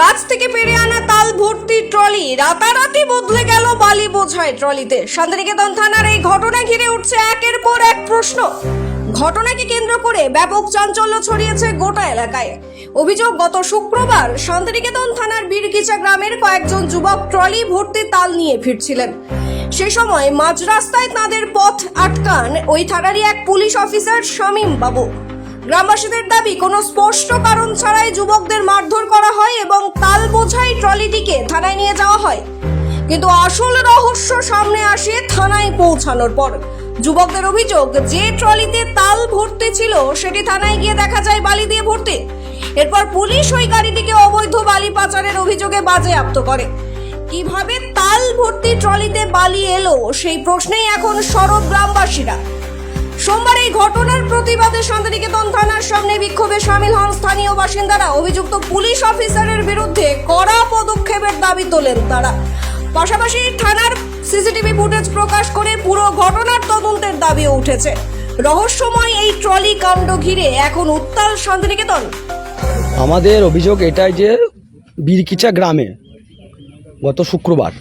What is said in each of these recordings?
গাছ থেকে পেরে আনা তাল ভর্তি ট্রলি রাতারাতি বদলে গেল বালি বোঝাই ট্রলিতে। শান্তিনিকেতন থানার এই ঘটনা ঘিরে উঠছে একের পর এক প্রশ্ন। ঘটনাকে কেন্দ্র করে ব্যাপক চাঞ্চল্য ছড়িয়েছে গোটা এলাকায়। অভিযোগ, গত শুক্রবার শান্তিনিকেতন থানার বীরকিচা গ্রামের কয়েকজন যুবক ট্রলি ভর্তি তাল নিয়ে ফিরছিলেন। সে সময় মাঝ রাস্তায় তাদের পথ আটকান ওই থানারই এক পুলিশ অফিসার শামীম বাবু। গ্রামবাসীদের দাবি, কোনো স্পষ্ট কারণ ছাড়াই যুবকদের মারধর করা হয় এবং তাল বোঝাই ট্রলিটিকে থানায় নিয়ে যাওয়া হয়। কিন্তু আসল রহস্য সামনে আসে থানায় পৌঁছানোর পর। যুবকদের অভিযোগ, যে ট্রলিতে তাল ভর্তি ছিল সেটি থানায় গিয়ে দেখা যায় বালি দিয়ে ভর্তি। এরপর পুলিশ ওই গাড়িটিকে অবৈধ বালি পাচারের অভিযোগে বাজেয়াপ্ত করে। কিভাবে তাল ভর্তি ট্রলিতে বালি এলো সেই প্রশ্নেই এখন সরব গ্রামবাসীরা। সোমবার এই ঘটনার প্রতিবাদে শান্তিনিকেতন থানার সামনে বিক্ষোভে সামিল হন স্থানীয় বাসিন্দারা। অভিযুক্ত পুলিশ অফিসারের বিরুদ্ধে কড়া পদক্ষেপের দাবি তোলেন তারা। পাশাপাশি থানার সিসিটিভি ফুটেজ প্রকাশ করে পুরো ঘটনার তদন্তের দাবিও উঠেছে। রহস্যময় এই ট্রলি কাণ্ড ঘিরে এখন উত্তাল শান্তিনিকেতন। আমাদের অভিযোগ এটাই যে বীরকিচা গ্রামে গত শুক্রবার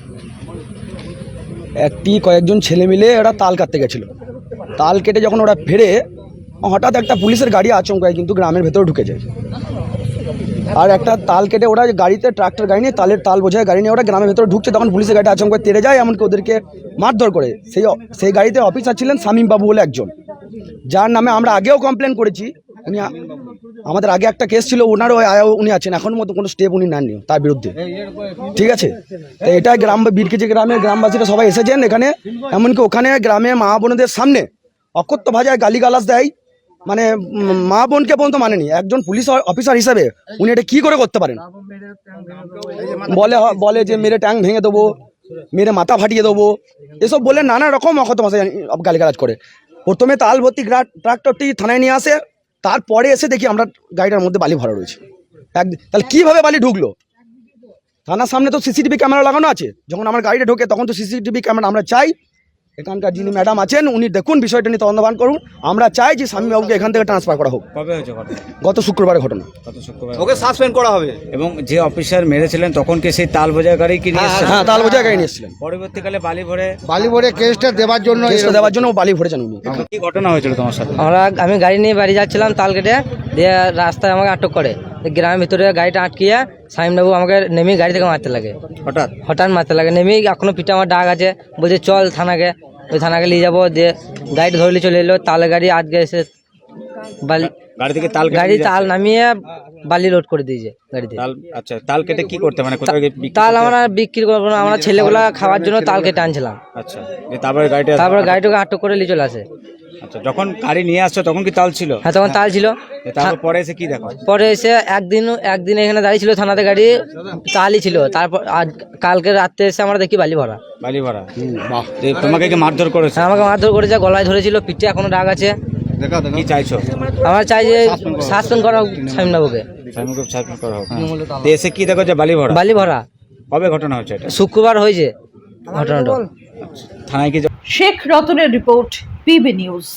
কয়েকজন ছেলে মিলে ওরা তাল কাটতে গেছিল। তাল কেটে যখন ওরা ফেরে, হঠাৎ একটা পুলিশের গাড়ি আচমকায় কিন্তু গ্রামের ভেতরে ঢুকে যায়। আর একটা তাল কেটে ওরা গাড়িতে ট্রাক্টর গাড়ি নিয়ে তাল বোঝায় গাড়ি নিয়ে ওরা গ্রামের ভেতরে ঢুকছে, তখন পুলিশের গাড়িটা আচমকায় তেড়ে যায়, এমনকি ওদেরকে মারধর করে। সেই গাড়িতে অফিসার ছিলেন শামীম বাবু বলে একজন, যার নামে আমরা আগেও কমপ্লেন করেছি। উনি আমাদের আগে একটা কেস ছিল, ওনারও উনি আছেন, এখন মতো কোনো স্টেপ উনি নেননি তার বিরুদ্ধে। ঠিক আছে, তো এটা বীরকিচা গ্রামের গ্রামবাসীরা সবাই এসেছেন এখানে। এমনকি ওখানে গ্রামে মা বোনদের সামনে অকথ্য ভাষায় গালিগালাজ দেয়, মানে মা বোনকে পর্যন্ত মানেনি। একজন পুলিশ অফিসার হিসাবে উনি এটা কি করে করতে পারেন? বলে যে মেরে ট্যাঙ্ক ভেঙে দেবো, মেরে মাথা ফাটিয়ে দেবো, এসব বলে নানা রকম অকথ্য ভাষায় গালিগালাজ করে। প্রথমে তাল ভর্তি ট্রাক্টরটি থানায় নিয়ে আসে, তারপরে এসে দেখি আমরা গাড়িটার মধ্যে বালি ভরা রয়েছে। তাহলে কিভাবে বালি ঢুকলো? থানার সামনে তো সিসিটিভি ক্যামেরা লাগানো আছে। যখন আমার গাড়িটা ঢোকে তখন তো সিসিটিভি ক্যামেরা আমরা চাই। এখানকার যিনি ম্যাডাম আছেন উনি দেখুন, বিষয়টা নিয়ে তদন্তবান করুন। আমরা চাই যে শামীম বাবুকে এখান থেকে ট্রান্সফার করা হোক। কবে হয়েছে ঘটনা? গত শুক্রবারের ঘটনা। ওকে সাসপেন্ড করা হবে। এবং যে অফিসার মেরেছিলেন তখন কি সেই তাল বোঝাই গাড়ি কি নিয়ে এসেছিলেন? হ্যাঁ, তাল বোঝাই গাড়ি নিয়ে এসেছিলেন। পরবর্তীকালে বালি ভরে কেসটা দেওয়ার জন্য ও বালি ভরেছেন উনি। কি ঘটনা হয়েছিল তোমার সাথে? আমি গাড়ি নিয়ে বাড়ি যাচ্ছিলাম, তাল কেটে দিয়ে রাস্তায় আমাকে আটক করে। গ্রামের ভিতরে গাড়িটা আটকিয়ে শামীমবাবু আমাকে নেমে গাড়ি থেকে মারতে লাগে। হঠাৎ মারতে লাগে, নেমেই এখনো পিঠে আমার ডাক আছে, বলছে চল থানাকে। ওই থানাকে নিয়ে যাবো, দিয়ে গাড়িটা ধরলে চলে এলো। তালে গাড়ি আজকে এসে গাড়ি তাল নামিয়ে বালি লোড করে দিয়েছে গাড়িতে। আচ্ছা, তাল কেটে কি করতে, মানে তাল আমরা বিক্রি করবো না, আমরা ছেলেগুলা খাওয়ার জন্য তাল কেটে আনছিলাম। আচ্ছা, তারপরে গাড়িটাকে আটক করে নিয়ে চলে আসে। আচ্ছা, যখন গাড়ি নিয়ে আসছো তখন কি তাল ছিল? হ্যাঁ, তখন তাল ছিল। তারপর পরে এসে কি দেখো? পরে এসে একদিন এখানে দাঁড়িয়ে ছিল থানাতে, গাড়ি তালই ছিল। তারপর কালকে রাত্রে এসে আমরা দেখি বালি ভরা। তোমাকে কি মারধর করেছে? আমাকে মারধর করেছে, গলায় ধরেছিল, পিঠে এখনো দাগ আছে। কি চাইছো? আমরা চাই যে সাসপেন্ড করা হোক শামীমবাবুকে। এসে কি দেখো যে বালি ভরা? কবে ঘটনা হচ্ছে এটা? শুক্রবার হয়েছে ঘটনাটা। থানায় কি? শেখ রতনের রিপোর্ট, পিবি নিউজ।